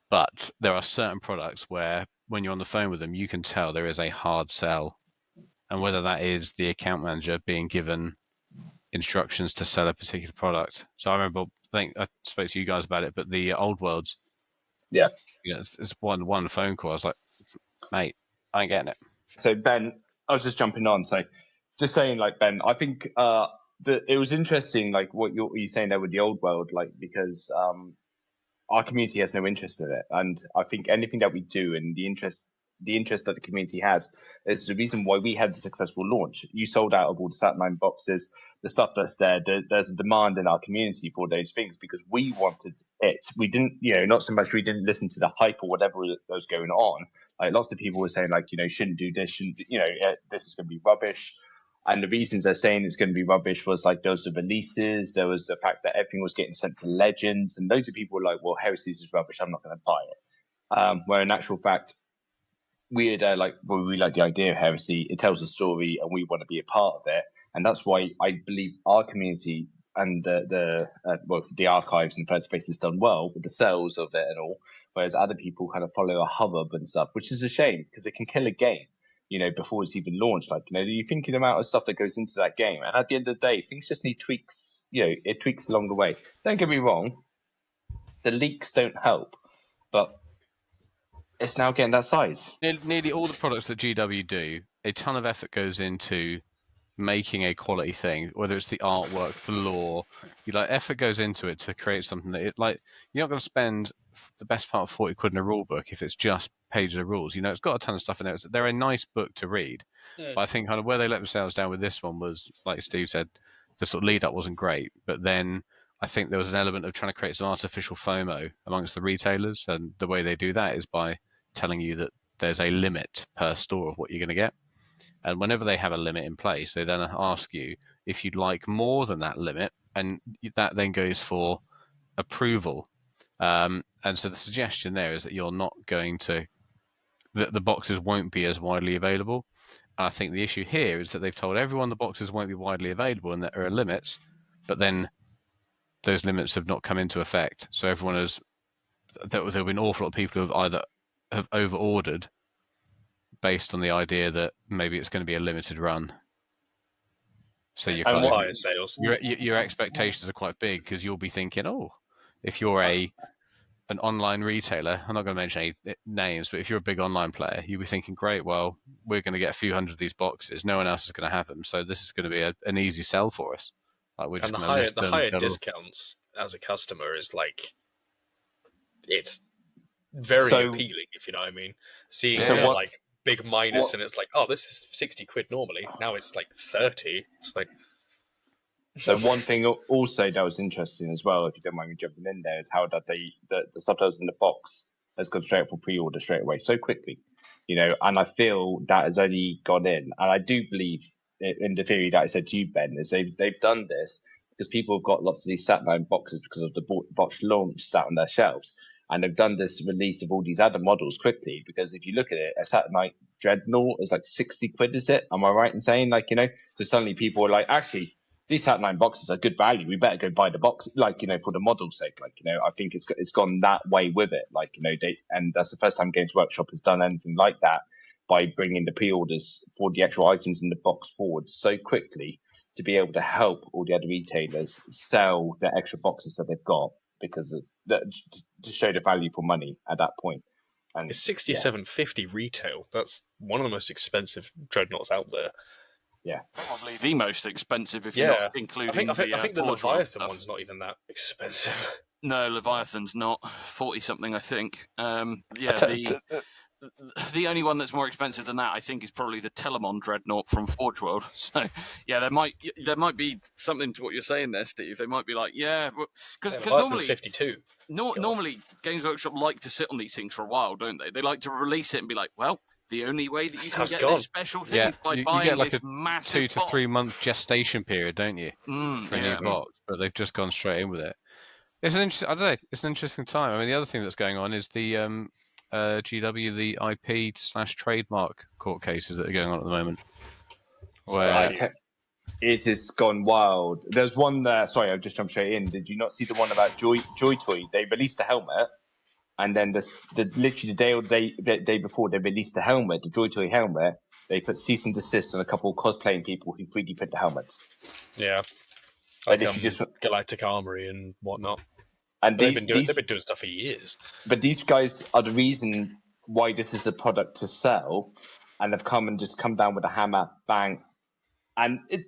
But there are certain products where, when you're on the phone with them, you can tell there is a hard sell. And whether that is the account manager being given instructions to sell a particular product. So I spoke to you guys about it, but the Old Worlds. Yeah. It's one phone call. I was like, mate, I ain't getting it. So, Ben, I was just jumping on. So, just saying, Ben, I think it was interesting, what you're saying there with the Old World, because our community has no interest in it, and I think anything that we do, and the interest that the community has, is the reason why we had the successful launch. You sold out of all the Saturnine boxes, the stuff that's there. There's a demand in our community for those things because we wanted it. We didn't, not so much we didn't listen to the hype or whatever was going on. Lots of people were saying, shouldn't do this, this is going to be rubbish. And the reasons they're saying it's going to be rubbish was there was the releases, there was the fact that everything was getting sent to Legends, and loads of people were like, well, Heresies is rubbish, I'm not going to buy it. Where in actual fact, we like the idea of Heresy. It tells a story, and we want to be a part of it. And that's why I believe our community and the archives and third space has done well with the sales of it and all, whereas other people kind of follow a hubbub and stuff, which is a shame because it can kill a game, before it's even launched. Like, you think of the amount of stuff that goes into that game, and at the end of the day, things just need tweaks. It tweaks along the way. Don't get me wrong, the leaks don't help, but it's now getting that size. Nearly all the products that GW do, a ton of effort goes into making a quality thing, whether it's the artwork, the lore. Effort goes into it to create something that you're not going to spend the best part of 40 quid in a rule book if it's just pages of rules. It's got a ton of stuff in there. They're a nice book to read. Yeah. But I think kind of where they let themselves down with this one was, like Steve said, the sort of lead up wasn't great. But then I think there was an element of trying to create some artificial FOMO amongst the retailers. And the way they do that is by telling you that there's a limit per store of what you're going to get. And whenever they have a limit in place, they then ask you if you'd like more than that limit, and that then goes for approval. And so the suggestion there is that you're not going to, that the boxes won't be as widely available. And I think the issue here is that they've told everyone the boxes won't be widely available and that there are limits, but then those limits have not come into effect. So there'll be an awful lot of people who have over-ordered based on the idea that maybe it's going to be a limited run. So higher sales. Your expectations are quite big because you'll be thinking, if you're an online retailer, I'm not going to mention any names, but if you're a big online player, you'll be thinking, great, well, we're going to get a few hundred of these boxes. No one else is going to have them. So this is going to be an easy sell for us. We're just the higher discounts as a customer is it's very appealing, if you know what I mean. Seeing big minus and it's this is 60 quid normally, now it's 30. It's so one thing also that was interesting as well, if you don't mind me jumping in there, is how that the subtitles in the box has gone straight up for pre-order straight away so quickly, and I feel that has only gone in, and I do believe in the theory that I said to you, Ben, is they've done this because people have got lots of these Saturnine boxes because of the botched launch sat on their shelves. And they've done this release of all these other models quickly because if you look at it, a Saturnine Dreadnought is 60 quid, is it? Am I right in saying? So suddenly people are actually, these Saturnine boxes are good value. We better go buy the box, for the model's sake. I think it's gone that way with it. And that's the first time Games Workshop has done anything like that by bringing the pre-orders for the actual items in the box forward so quickly to be able to help all the other retailers sell the extra boxes that they've got because to show the value for money at that point. And it's 67.50 retail. That's one of the most expensive dreadnoughts out there. Yeah, probably the most expensive if you're not including. I think the Leviathan one's not even that expensive. No, Leviathan's not 40 something. I think. The only one that's more expensive than that, I think, is probably the Telemon Dreadnought from Forge World. So, yeah, there might be something to what you're saying there, Steve. They might be because normally 52. Normally Games Workshop like to sit on these things for a while, don't they? They like to release it and be like, well, the only way that you can get this special thing is by buying you get this massive 2 to 3 month gestation period, don't you, for a new box? But they've just gone straight in with it. It's an interesting time. I mean, the other thing that's going on is the GW, the IP/trademark court cases that are going on at the moment. It has gone wild. There's one there. Sorry, I've just jumped straight in. Did you not see the one about Joy Toy? They released a helmet, and then literally the day before they released the helmet, the Joy Toy helmet, they put cease and desist on a couple of cosplaying people who 3D print the helmets. Yeah, just Galactic Armory and whatnot. And they've been doing stuff for years. But these guys are the reason why this is a product to sell, and they've come down with a hammer, bang, and I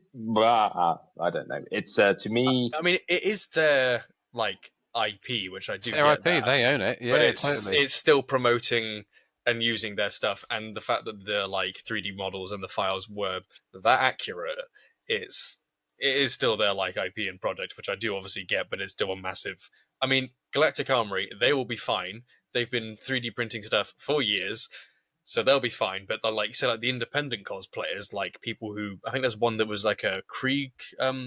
don't know. It's to me. I mean, it is their IP, which I do. Their IP, they own it. Yeah, but totally. It's still promoting and using their stuff, and the fact that the 3D models and the files were that accurate, it is still their IP and product, which I do obviously get, but it's still a massive. I mean, Galactic Armory, they will be fine. They've been 3D printing stuff for years, so they'll be fine. But the independent cosplayers, people who I think there's one that was a Krieg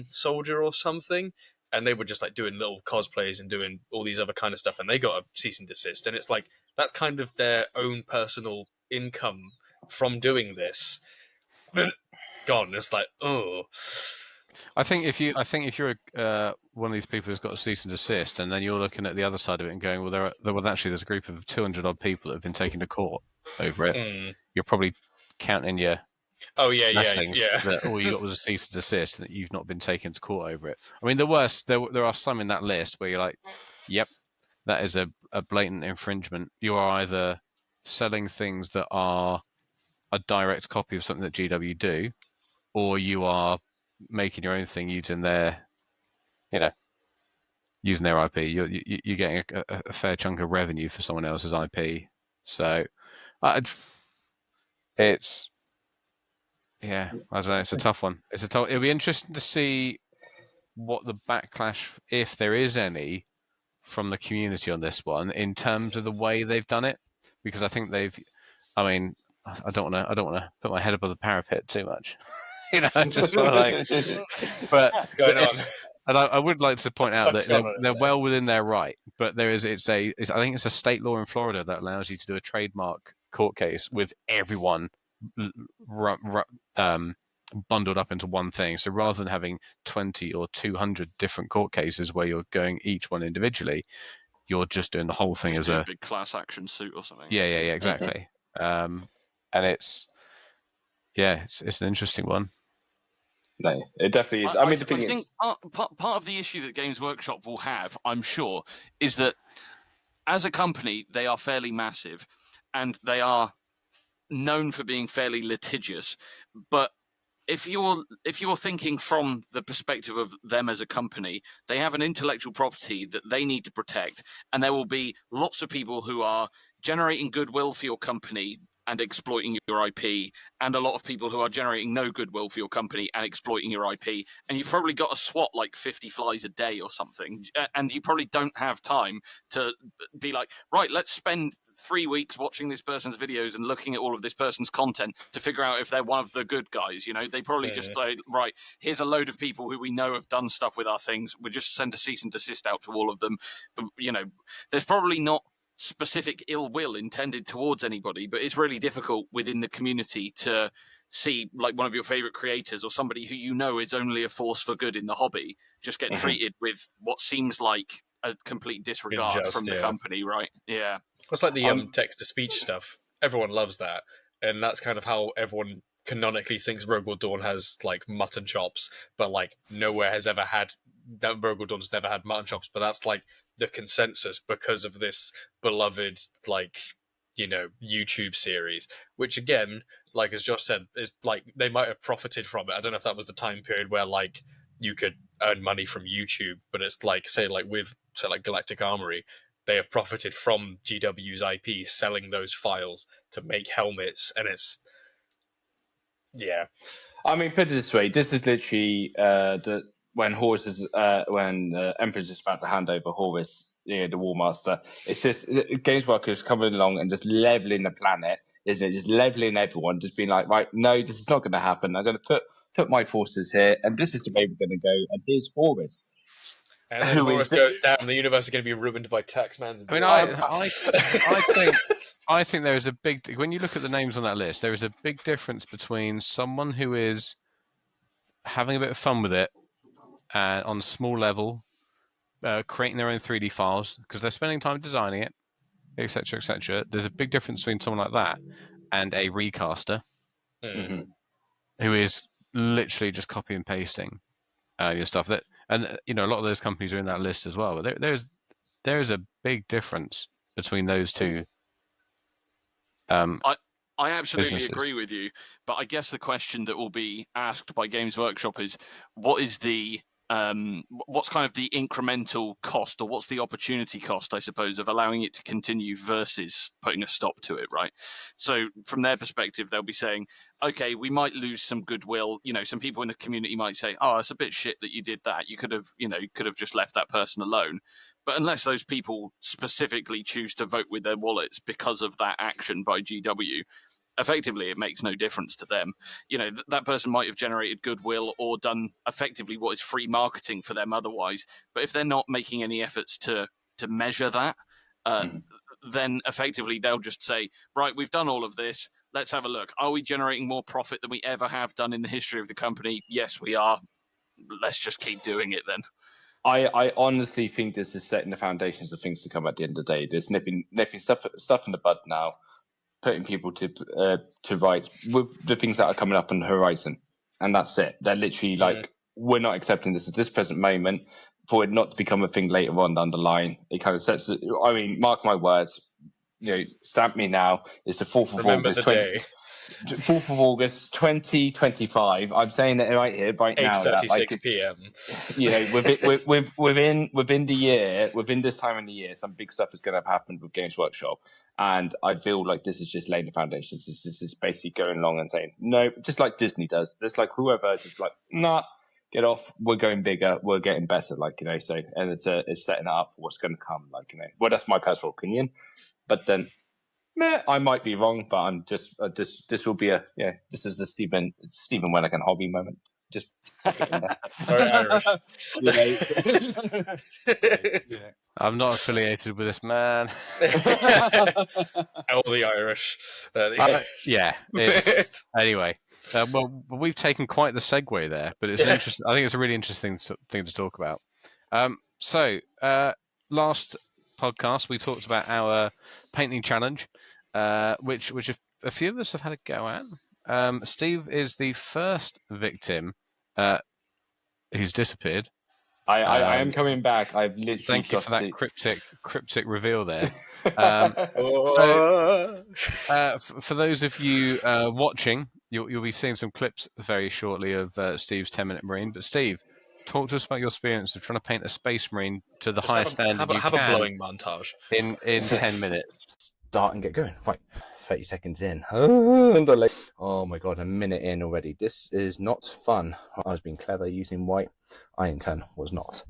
soldier or something, and they were just doing little cosplays and doing all these other kind of stuff, and they got a cease and desist, and it's that's kind of their own personal income from doing this. But gone. It's like, oh. I think if you're one of these people who's got a cease and desist, and then you're looking at the other side of it and going, well, actually, there's a group of 200 odd people that have been taken to court over it. You're probably counting your blessings that all you got was a cease and desist, and that you've not been taken to court over it. I mean, the worst, there are some in that list where you're like, yep, that is a blatant infringement. You are either selling things that are a direct copy of something that GW do, or you are making your own thing using their IP. You're getting a fair chunk of revenue for someone else's IP. So it's I don't know. It's a tough one. It'll be interesting to see what the backlash, if there is any, from the community on this one in terms of the way they've done it, because I think I mean, I don't want to put my head above the parapet too much. I just feel like, but What's going on? And I would like to point out that they're well within their right, but I think it's a state law in Florida that allows you to do a trademark court case with everyone bundled up into one thing. So rather than having 20 or 200 different court cases where you're going each one individually, you're just doing the whole thing as a big class action suit or something. Yeah, exactly. And it's an interesting one. No, it definitely is. I think part of the issue that Games Workshop will have, I'm sure, is that as a company, they are fairly massive and they are known for being fairly litigious. But if you're thinking from the perspective of them as a company, they have an intellectual property that they need to protect, and there will be lots of people who are generating goodwill for your company and exploiting your IP, and a lot of people who are generating no goodwill for your company and exploiting your IP, and you've probably got to swat like 50 flies a day or something, and you probably don't have time to be like, right, let's spend 3 weeks watching this person's videos and looking at all of this person's content to figure out if they're one of the good guys. They probably just like, right, here's a load of people who we know have done stuff with our things, we just send a cease and desist out to all of them. There's probably not specific ill will intended towards anybody, but it's really difficult within the community to see like one of your favorite creators or somebody who is only a force for good in the hobby just get treated with what seems like a complete disregard from the company, right? Yeah, it's like the text-to-speech stuff. Everyone loves that, and that's kind of how everyone canonically thinks Rogue Dawn has like mutton chops, but like nowhere has ever had that. Rogue Dawn's never had mutton chops, but that's like the consensus because of this beloved YouTube series, which again, like as Josh said, is like they might have profited from it. I don't know if that was the time period where like you could earn money from YouTube, but it's like with Galactic Armory, they have profited from GW's IP, selling those files to make helmets, and it's I mean, put it this way: this is literally when Emperor's just about to hand over Horus, the War Master. It's just Games Workers coming along and just leveling the planet, isn't it? Just leveling everyone, just being like, right, no, this is not going to happen. I'm going to put my forces here, and this is the way we're going to go. And here's Horus. And then Horus goes down, the universe is going to be ruined by Taxman's. I mean, I think there is a big. When you look at the names on that list, there is a big difference between someone who is having a bit of fun with it on a small level, creating their own 3D files because they're spending time designing it, etc., etc. There's a big difference between someone like that and a recaster who is literally just copy and pasting your stuff. And a lot of those companies are in that list as well. There's a big difference between those two. I absolutely businesses. agree with you, but I guess the question that will be asked by Games Workshop is, what is the what's kind of the incremental cost, or what's the opportunity cost, I suppose, of allowing it to continue versus putting a stop to it, right? So from their perspective, they'll be saying, okay, we might lose some goodwill. Some people in the community might say, oh, it's a bit shit that you did that. You could have just left that person alone. But unless those people specifically choose to vote with their wallets because of that action by GW, effectively it makes no difference to them. That person might have generated goodwill or done effectively what is free marketing for them otherwise, but if they're not making any efforts to measure that, then effectively they'll just say, right, we've done all of this, let's have a look. Are we generating more profit than we ever have done in the history of the company? Yes, we are. Let's just keep doing it then. I honestly think this is setting the foundations of things to come at the end of the day. There's nipping stuff in the bud now, putting people to rights with the things that are coming up on the horizon, and that's it. They're literally like, we're not accepting this at this present moment for it not to become a thing later on down the line. It kind of sets it. I mean, mark my words. Stamp me now. It's the 4th of Remember August. the day. 4th of August, 2025. I'm saying it right here, right now. 8:36 p.m. Within the year, within this time of the year, some big stuff is going to have happened with Games Workshop, and I feel like this is just laying the foundations. This is basically going along and saying no, just like Disney does, just like whoever, just like nah, get off. We're going bigger. We're getting better. So, and it's setting it up for what's going to come. Well, that's my personal opinion, but then. I might be wrong, but I'm just this will be this is the Stephen Wennigan hobby moment. Just Very Irish. I'm not affiliated with this man. All the Irish. Anyway. Well, we've taken quite the segue there, but it's interesting. I think it's a really interesting thing to talk about. Last podcast we talked about our painting challenge, which a few of us have had a go at. Steve is the first victim who's disappeared. I am coming back. I've literally thank you for that cryptic reveal there. For those of you watching, you'll be seeing some clips very shortly of Steve's 10-minute marine. But Steve, talk to us about your experience of trying to paint a space marine to the highest standard you can. Have a blowing montage in 10 minutes. Start and get going. Right, 30 seconds in. Oh my god, a minute in already. This is not fun. I was being clever using white. Iron 10 was not.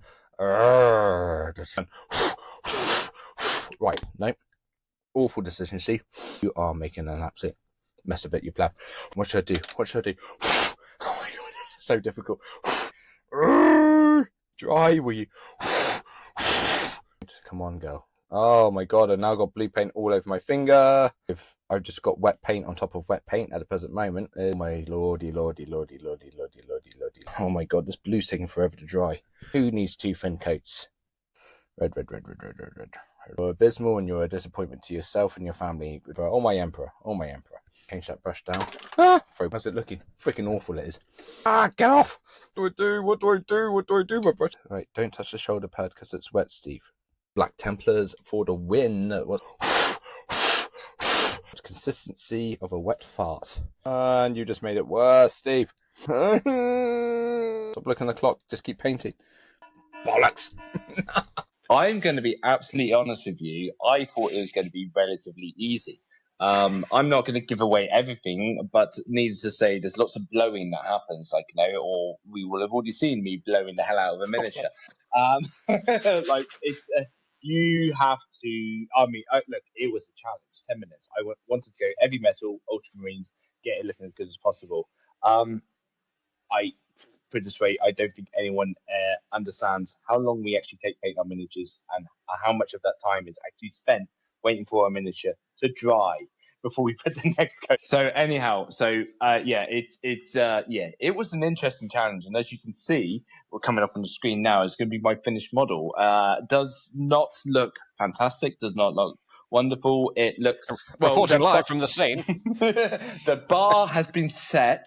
Right, no. Awful decision, Steve. You are making an absolute mess of it, you pleb. What should I do? Oh my god, this is so difficult. Dry, will you? Come on, girl. Oh my god, I now got blue paint all over my finger. I've just got wet paint on top of wet paint at the present moment. Oh my lordy. Oh my god, this blue's taking forever to dry. Who needs 2 thin coats? Red. You're abysmal and you're a disappointment to yourself and your family. Oh my emperor. Change that brush down. How's it looking? Freaking awful it is. Get off! What do I do, my brush? Right, don't touch the shoulder pad because it's wet, Steve. Black Templars for the win. Consistency of a wet fart. And you just made it worse, Steve. Stop looking at the clock. Just keep painting. Bollocks. I'm going to be absolutely honest with you. I thought it was going to be relatively easy. I'm not going to give away everything, but needless to say, there's lots of blowing that happens, or we will have already seen me blowing the hell out of a miniature. You have to. I mean, look, it was a challenge. 10 minutes. I wanted to go heavy metal, ultramarines, get it looking as good as possible. Put it this way, I don't think anyone understands how long we actually take paint on miniatures and how much of that time is actually spent waiting for our miniature to dry before we put the next coat. So anyhow, it was an interesting challenge, and as you can see, we're coming up on the screen now. It's going to be my finished model. Does not look fantastic. Does not look wonderful. It looks reporting live from the scene. The bar has been set.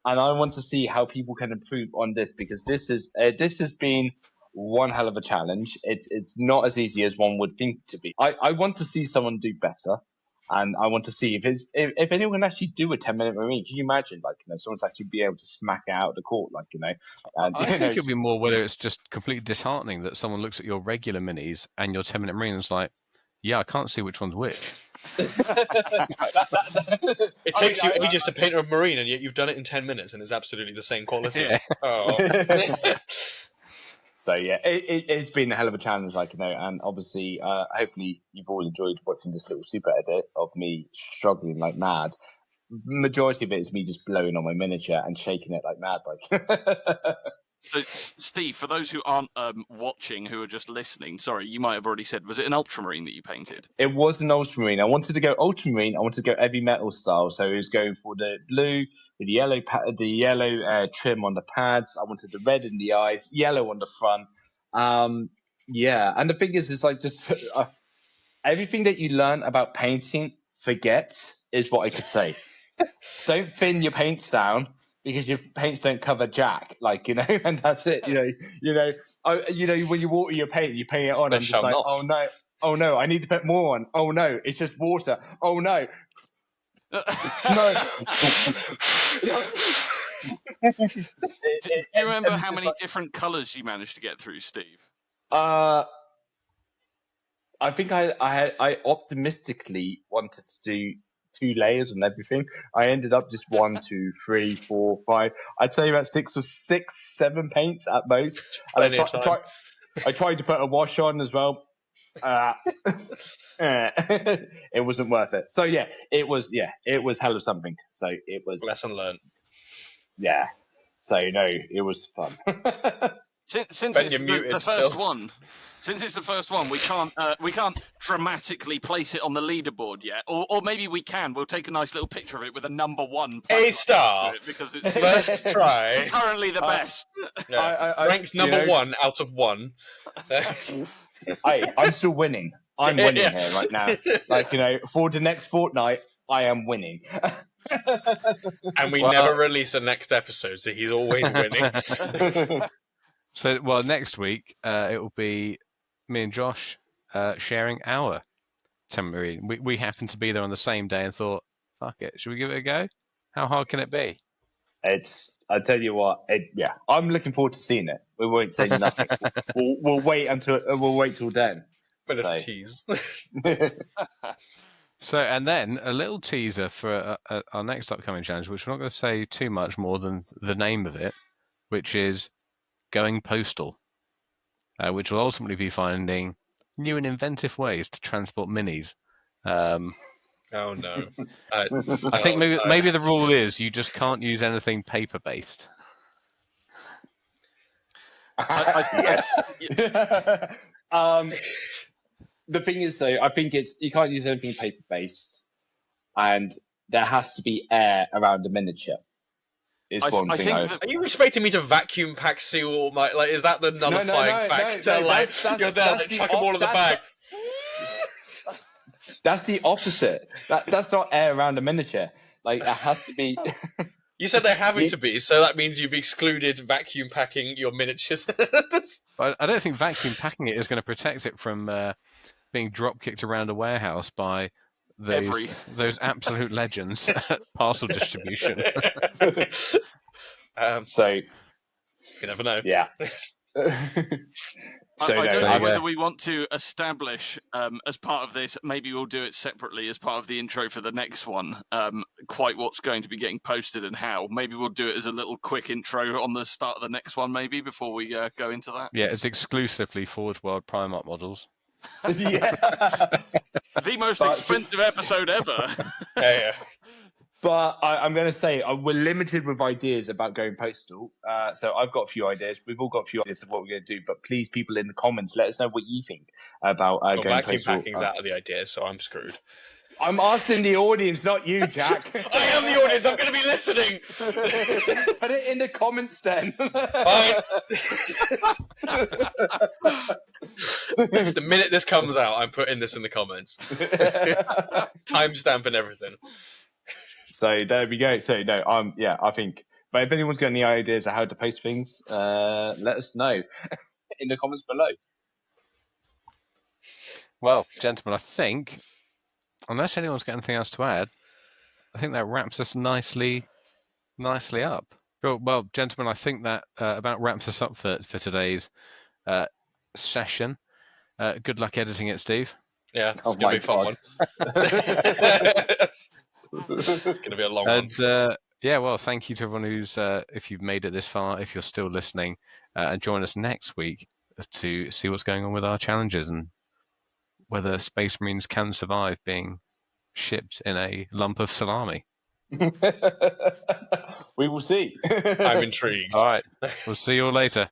And I want to see how people can improve on this, because this has been one hell of a challenge. It's not as easy as one would think to be. I want to see someone do better, and I want to see if anyone can actually do a 10-minute marine. Can you imagine, someone's actually be able to smack it out of the court, I think it'll be more whether it's just completely disheartening that someone looks at your regular minis and your 10-minute marine and is like, yeah, I can't see which one's which. It takes you ages to paint a marine, and yet you've done it in 10 minutes, and it's absolutely the same quality. Yeah. Oh. So yeah, it's been a hell of a challenge, and obviously, hopefully, you've all enjoyed watching this little super edit of me struggling like mad. Majority of it is me just blowing on my miniature and shaking it like mad, So, Steve, for those who aren't watching, who are just listening, sorry, you might have already said, was it an ultramarine that you painted? It was an ultramarine. I wanted to go ultramarine. I wanted to go heavy metal style. So it was going for the blue with the yellow trim on the pads. I wanted the red in the eyes, yellow on the front. Yeah, and the thing is like just everything that you learn about painting, forget is what I could say. Don't thin your paints down because your paints don't cover jack, like, and that's it. When you water your paint, you paint it on. They I'm just shall like, not. oh no, I need to put more on. Oh no, it's just water. Oh no, no. Do you remember how many different colours you managed to get through, Steve? I think I optimistically wanted to do 2 layers and everything. I ended up just 1, 2, 3, 4, 5. I'd say about 6, 7 paints at most. And I tried to put a wash on as well. It wasn't worth it. So it was hell of something. So it was Lesson learned. Yeah. So it was fun. Since Ben, it's you're muted the first still. one, since it's the first one, we can't dramatically place it on the leaderboard yet, or maybe we can. We'll take a nice little picture of it with a number 1 A star because it's first try. currently the best. Ranked number 1 out of 1. I'm still winning. I'm winning here right now. Like, for the next fortnight, I am winning. And we never release a next episode, so he's always winning. So, next week it will be me and Josh sharing our Tambourine. We happened to be there on the same day and thought, fuck it, should we give it a go? How hard can it be? I tell you what, I'm looking forward to seeing it. We won't say nothing. we'll wait till then. Bit of tease. So, and then a little teaser for our next upcoming challenge, which we're not going to say too much more than the name of it, which is Going Postal, which will ultimately be finding new and inventive ways to transport minis. Oh no! I think maybe the rule is you just can't use anything paper-based. Yes. The thing is, though, I think you can't use anything paper-based, and there has to be air around the miniature. Are you expecting me to vacuum pack seal all my? Like, is that the nullifying factor? You're there, chuck them all in the bag. That's the opposite. That's not air around a miniature. Like, it has to be. You said they're having to be, so that means you've excluded vacuum packing your miniatures. I don't think vacuum packing it is going to protect it from being drop kicked around a warehouse by those absolute legends at parcel distribution. So you never know. Yeah. I don't know whether we want to establish as part of this, maybe we'll do it separately as part of the intro for the next one, quite what's going to be getting posted and how. Maybe we'll do it as a little quick intro on the start of the next one, maybe, before we go into that. Yeah, it's exclusively Forge World Primark models. Yeah. The most expensive episode ever. Yeah. But I'm going to say we're limited with ideas about Going Postal. So I've got a few ideas. We've all got a few ideas of what we're going to do. But please, people in the comments, let us know what you think about Going Postal. Vacuum packing's out of the idea, so I'm screwed. I'm asking the audience, not you, Jack. I am the audience. I'm going to be listening. Put it in the comments then. Fine. The minute this comes out, I'm putting this in the comments. Timestamp and everything. So there we go. So no, I think. But if anyone's got any ideas of how to post things, let us know in the comments below. Well, gentlemen, I think, unless anyone's got anything else to add, I think that wraps us nicely up. Well, gentlemen, I think that about wraps us up for today's session. Good luck editing it, Steve. Yeah, it's going to be a fun one. It's going to be a long one. Well, thank you to everyone who's, if you've made it this far, if you're still listening, and join us next week to see what's going on with our challenges and whether Space Marines can survive being shipped in a lump of salami. We will see. I'm intrigued. All right. We'll see you all later.